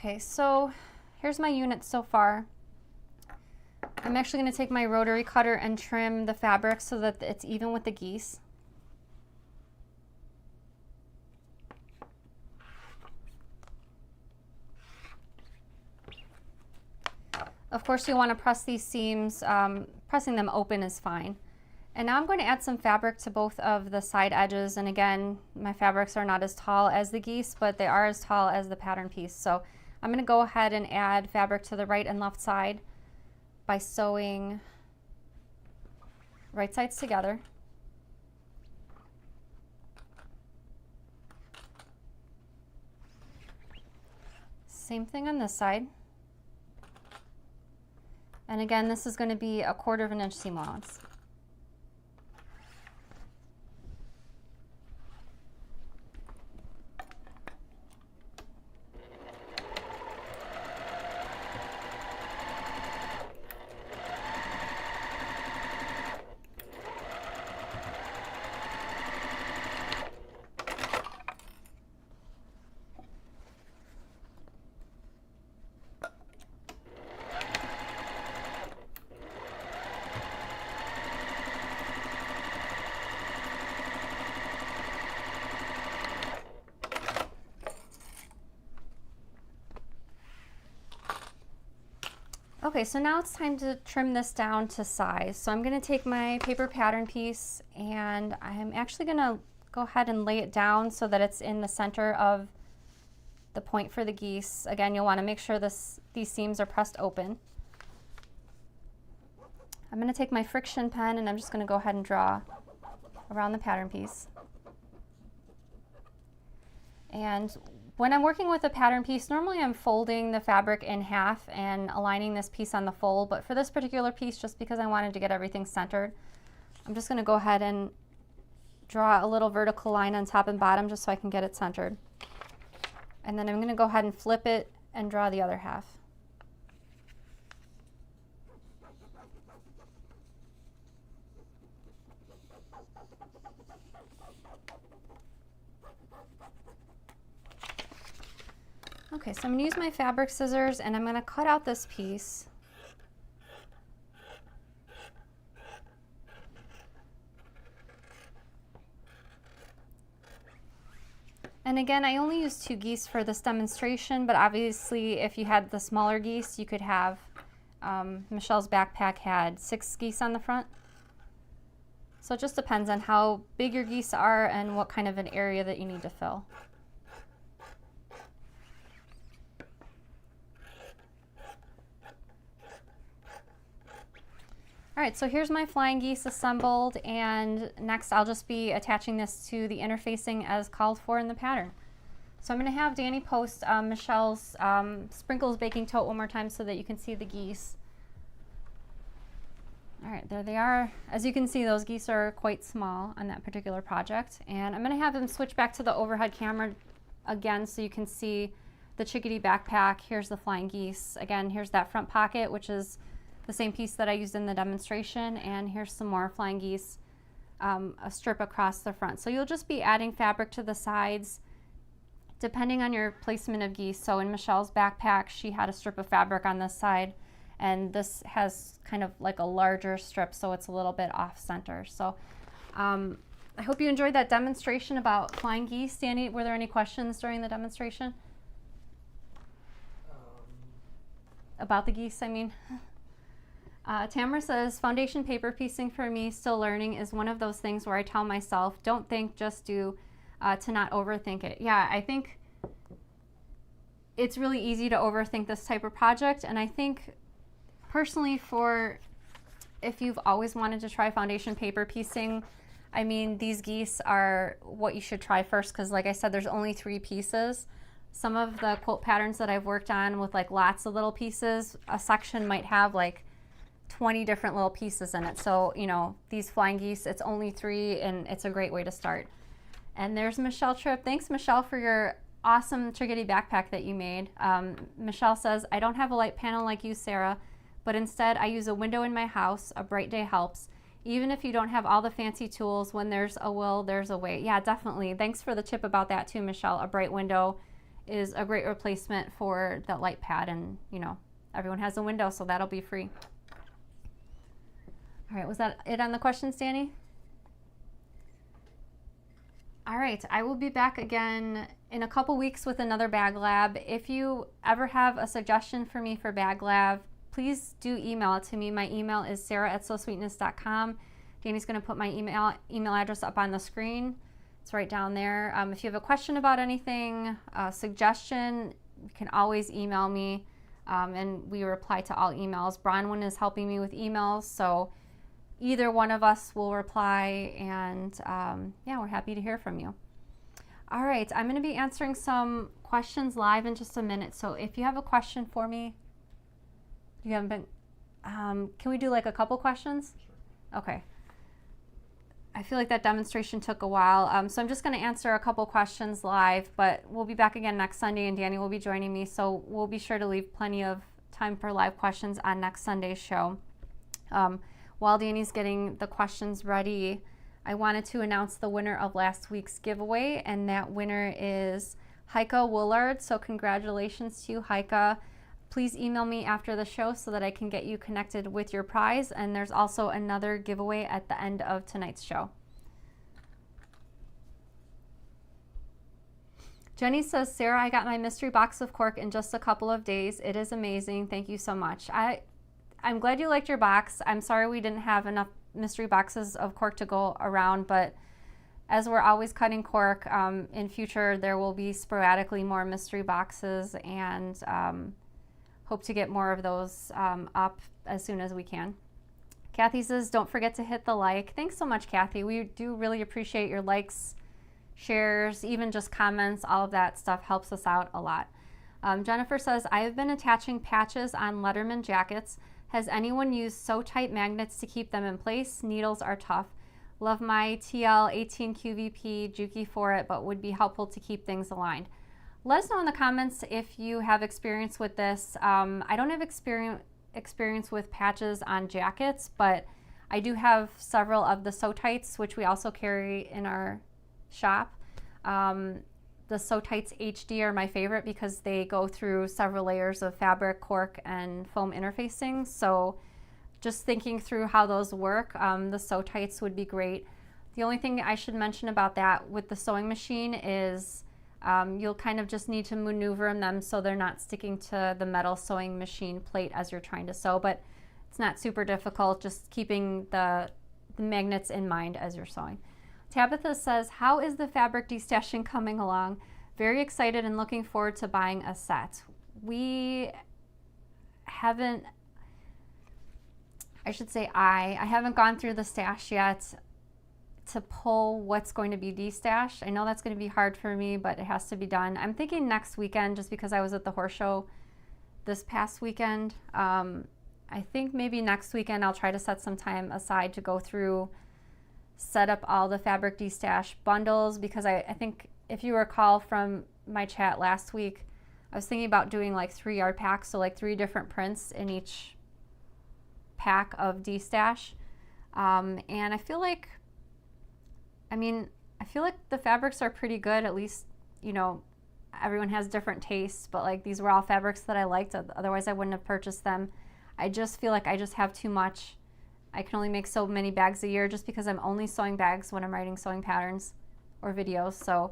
S1: Okay, so here's my unit so far. I'm actually going to take my rotary cutter and trim the fabric so that it's even with the geese. Of course, you want to press these seams. Pressing them open is fine. And now I'm going to add some fabric to both of the side edges. And again, my fabrics are not as tall as the geese, but they are as tall as the pattern piece. So I'm going to go ahead and add fabric to the right and left side by sewing right sides together. Same thing on this side. And again, this is going to be a 1/4 inch seam allowance. Okay, so now it's time to trim this down to size. So I'm gonna take my paper pattern piece and I'm actually gonna go ahead and lay it down so that it's in the center of the point for the geese. Again, you'll wanna make sure these seams are pressed open. I'm gonna take my friction pen and I'm just gonna go ahead and draw around the pattern piece. And when I'm working with a pattern piece, normally I'm folding the fabric in half and aligning this piece on the fold, but for this particular piece, just because I wanted to get everything centered, I'm just gonna go ahead and draw a little vertical line on top and bottom just so I can get it centered. And then I'm gonna go ahead and flip it and draw the other half. Okay, so I'm gonna use my fabric scissors and I'm gonna cut out this piece. And again, I only used 2 geese for this demonstration, but obviously if you had the smaller geese, you could have, Michelle's backpack had 6 geese on the front. So it just depends on how big your geese are and what kind of an area that you need to fill. All right, so here's my flying geese assembled, and next I'll just be attaching this to the interfacing as called for in the pattern. So I'm gonna have Danny post Michelle's sprinkles baking tote one more time so that you can see the geese. All right, there they are. As you can see, those geese are quite small on that particular project, and I'm gonna have them switch back to the overhead camera again so you can see the chickadee backpack. Here's the flying geese. Again, here's that front pocket, which is the same piece that I used in the demonstration, and here's some more flying geese, a strip across the front. So you'll just be adding fabric to the sides depending on your placement of geese. So in Michelle's backpack, she had a strip of fabric on this side, and this has kind of like a larger strip, so it's a little bit off center. So I hope you enjoyed that demonstration about flying geese. Danny, were there any questions during the demonstration? About the geese, I mean. Tamara says, foundation paper piecing for me, still learning, is one of those things where I tell myself, don't think, just do, to not overthink it. Yeah, I think it's really easy to overthink this type of project, and I think personally if you've always wanted to try foundation paper piecing, I mean, these geese are what you should try first, because like I said, there's only 3 pieces. Some of the quilt patterns that I've worked on with like lots of little pieces, a section might have like 20 different little pieces in it. So, you know, these flying geese, it's only 3, and it's a great way to start. And there's Michelle Tripp. Thanks, Michelle, for your awesome chickadee backpack that you made. Michelle says, I don't have a light panel like you, Sarah, but instead I use a window in my house. A bright day helps. Even if you don't have all the fancy tools, when there's a will, there's a way. Yeah, definitely. Thanks for the tip about that too, Michelle. A bright window is a great replacement for that light pad, and you know, everyone has a window, so that'll be free. All right, was that it on the questions, Danny? All right, I will be back again in a couple weeks with another Bag Lab. If you ever have a suggestion for me for Bag Lab, please do email it to me. My email is sarah@sewsweetness.com. Danny's gonna put my email address up on the screen. It's right down there. If you have a question about anything, a suggestion, you can always email me, and we reply to all emails. Bronwyn is helping me with emails, so either one of us will reply, and yeah, we're happy to hear from you. All right, I'm gonna be answering some questions live in just a minute, so if you have a question for me, you haven't been, can we do like a couple questions? Sure. Okay. I feel like that demonstration took a while, so I'm just gonna answer a couple questions live, but we'll be back again next Sunday, and Danny will be joining me, so we'll be sure to leave plenty of time for live questions on next Sunday's show. While Danny's getting the questions ready, I wanted to announce the winner of last week's giveaway, and that winner is Heike Woolard. So congratulations to you, Heike. Please email me after the show so that I can get you connected with your prize, and there's also another giveaway at the end of tonight's show. Jenny says, Sarah, I got my mystery box of cork in just a couple of days. It is amazing. Thank you so much. I'm glad you liked your box. I'm sorry we didn't have enough mystery boxes of cork to go around, but as we're always cutting cork, in future there will be sporadically more mystery boxes, and hope to get more of those up as soon as we can. Kathy says, don't forget to hit the like. Thanks so much, Kathy. We do really appreciate your likes, shares, even just comments. All of that stuff helps us out a lot. Jennifer says, I have been attaching patches on Letterman jackets. Has anyone used sew-tight magnets to keep them in place? Needles are tough. Love my TL 18 QVP Juki for it, but would be helpful to keep things aligned. Let us know in the comments if you have experience with this. I don't have experience with patches on jackets, but I do have several of the Sew-Tights, which we also carry in our shop. The Sew-Tights HD are my favorite because they go through several layers of fabric, cork, and foam interfacing. So just thinking through how those work, the Sew-Tights would be great. The only thing I should mention about that with the sewing machine is you'll kind of just need to maneuver them so they're not sticking to the metal sewing machine plate as you're trying to sew, but it's not super difficult, just keeping the magnets in mind as you're sewing. Tabitha says, how is the fabric destashing coming along? Very excited and looking forward to buying a set. We haven't, I haven't gone through the stash yet to pull what's going to be destashed. I know that's going to be hard for me, but it has to be done. I'm thinking next weekend, just because I was at the horse show this past weekend. I think maybe next weekend I'll try to set some time aside to go through, set up all the fabric destash bundles, because I think if you recall from my chat last week, I was thinking about doing like 3-yard packs, so like 3 different prints in each pack of destash. And I feel like the fabrics are pretty good. At least, you know, everyone has different tastes, but like these were all fabrics that I liked. Otherwise I wouldn't have purchased them. I just feel like I just have too much. I can only make so many bags a year just because I'm only sewing bags when I'm writing sewing patterns or videos. So,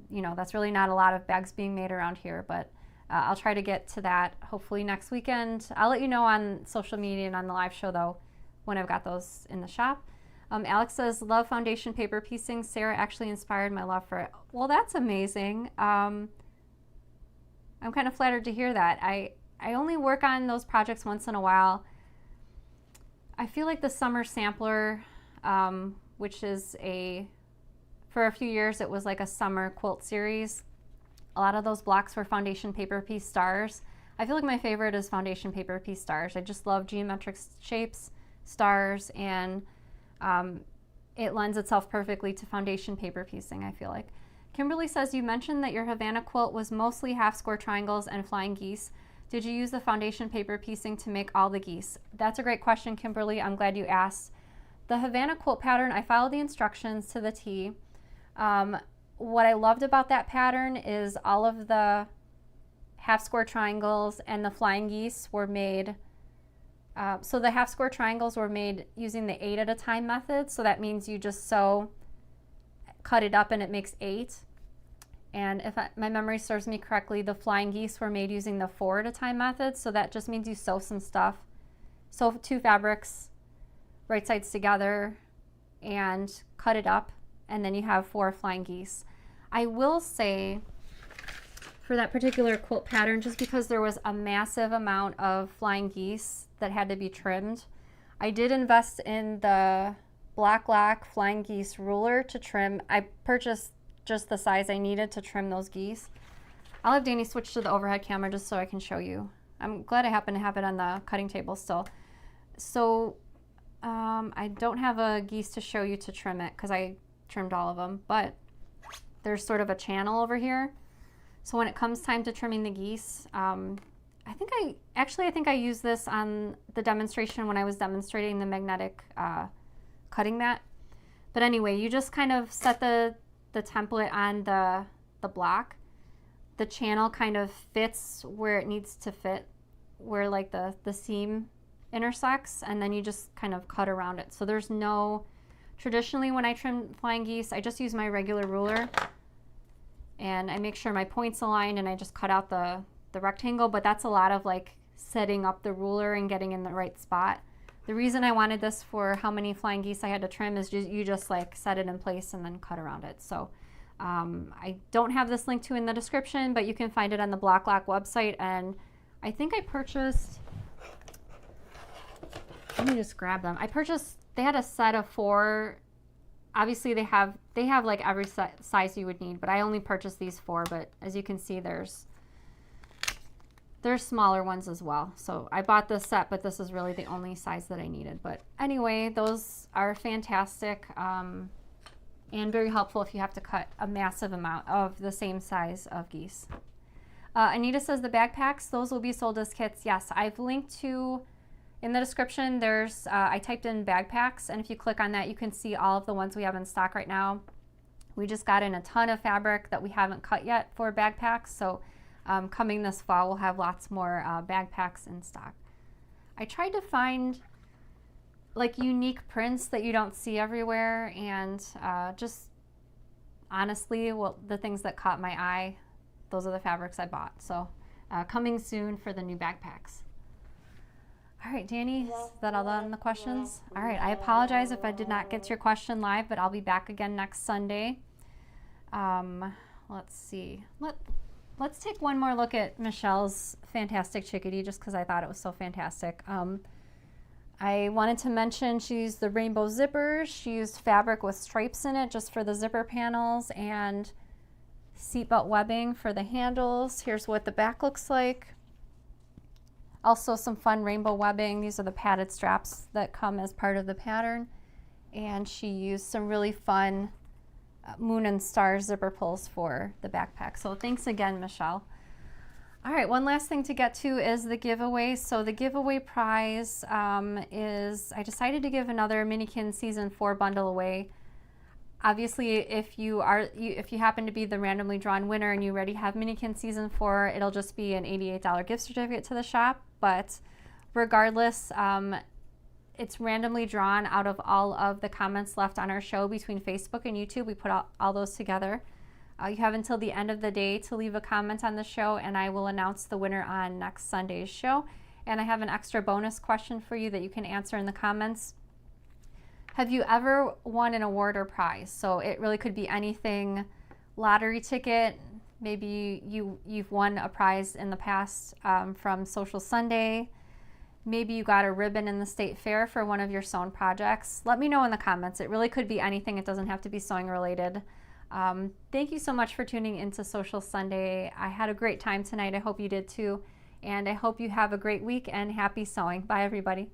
S1: you know, that's really not a lot of bags being made around here, but I'll try to get to that hopefully next weekend. I'll let you know on social media and on the live show though when I've got those in the shop. Alex says, love foundation paper piecing. Sarah actually inspired my love for it. Well, that's amazing. I'm kind of flattered to hear that. I only work on those projects once in a while. I feel like the summer sampler, which is for a few years it was like a summer quilt series. A lot of those blocks were foundation paper piece stars. I feel like my favorite is foundation paper piece stars. I just love geometric shapes, stars, and it lends itself perfectly to foundation paper piecing, I feel like. Kimberly says, you mentioned that your Havana quilt was mostly half square triangles and flying geese. Did you use the foundation paper piecing to make all the geese? That's a great question, Kimberly. I'm glad you asked. The Havana quilt pattern, I followed the instructions to the T. What I loved about that pattern is all of the half square triangles and the flying geese were made. So the half square triangles were made using the 8 at a time method. So that means you just cut it up and it makes 8. And if my memory serves me correctly, the flying geese were made using the 4 at a time method. So that just means you sew some stuff. Sew 2 fabrics right sides together and cut it up. And then you have 4 flying geese. I will say for that particular quilt pattern, just because there was a massive amount of flying geese that had to be trimmed, I did invest in the Black Lock flying geese ruler to trim. I purchased just the size I needed to trim those geese. I'll have Danny switch to the overhead camera just so I can show you. I'm glad I happen to have it on the cutting table still. So I don't have a geese to show you to trim it because I trimmed all of them, but there's sort of a channel over here. So when it comes time to trimming the geese, I think I used this on the demonstration when I was demonstrating the magnetic cutting mat. But anyway, you just kind of set the template on the block. The channel kind of fits where it needs to fit, where like the seam intersects, and then you just kind of cut around it. So there's no, traditionally when I trim flying geese, I just use my regular ruler and I make sure my points align and I just cut out the rectangle, but that's a lot of like setting up the ruler and getting in the right spot. The reason I wanted this for how many flying geese I had to trim is you just like set it in place and then cut around it. So I don't have this link to in the description, but you can find it on the Black Lock website. And I think I purchased, let me just grab them. They had a set of 4. Obviously they have like every size you would need, but I only purchased these 4. But as you can see, there's smaller ones as well. So I bought this set, but this is really the only size that I needed. But anyway, those are fantastic and very helpful if you have to cut a massive amount of the same size of geese. Anita says the backpacks, those will be sold as kits. Yes, I've linked to, in the description, there's, I typed in backpacks, and if you click on that, you can see all of the ones we have in stock right now. We just got in a ton of fabric that we haven't cut yet for backpacks, so coming this fall, we'll have lots more backpacks in stock. I tried to find like unique prints that you don't see everywhere, and just honestly, well, the things that caught my eye, those are the fabrics I bought. So coming soon for the new backpacks. All right, Danny, is that all on the questions? All right, I apologize if I did not get to your question live, but I'll be back again next Sunday. Let's see. Let's take one more look at Michelle's fantastic chickadee, just because I thought it was so fantastic. I wanted to mention she used the rainbow zippers. She used fabric with stripes in it just for the zipper panels, and seatbelt webbing for the handles. Here's what the back looks like. Also some fun rainbow webbing. These are the padded straps that come as part of the pattern. And she used some really fun moon and star zipper pulls for the backpack. So thanks again, Michelle. All right, one last thing to get to is the giveaway. So the giveaway prize is, I decided to give another Minikin Season 4 bundle away. Obviously, if you happen to be the randomly drawn winner and you already have Minikin Season 4, it'll just be an $88 gift certificate to the shop. But regardless, it's randomly drawn out of all of the comments left on our show between Facebook and YouTube. We put all those together. You have until the end of the day to leave a comment on the show, and I will announce the winner on next Sunday's show. And I have an extra bonus question for you that you can answer in the comments. Have you ever won an award or prize? So it really could be anything. Lottery ticket, maybe you've won a prize in the past from Sewcial Sunday. Maybe you got a ribbon in the state fair for one of your sewn projects. Let me know in the comments. It really could be anything. It doesn't have to be sewing related. Thank you so much for tuning into Sewcial Sunday. I had a great time tonight. I hope you did too. And I hope you have a great week and happy sewing. Bye, everybody.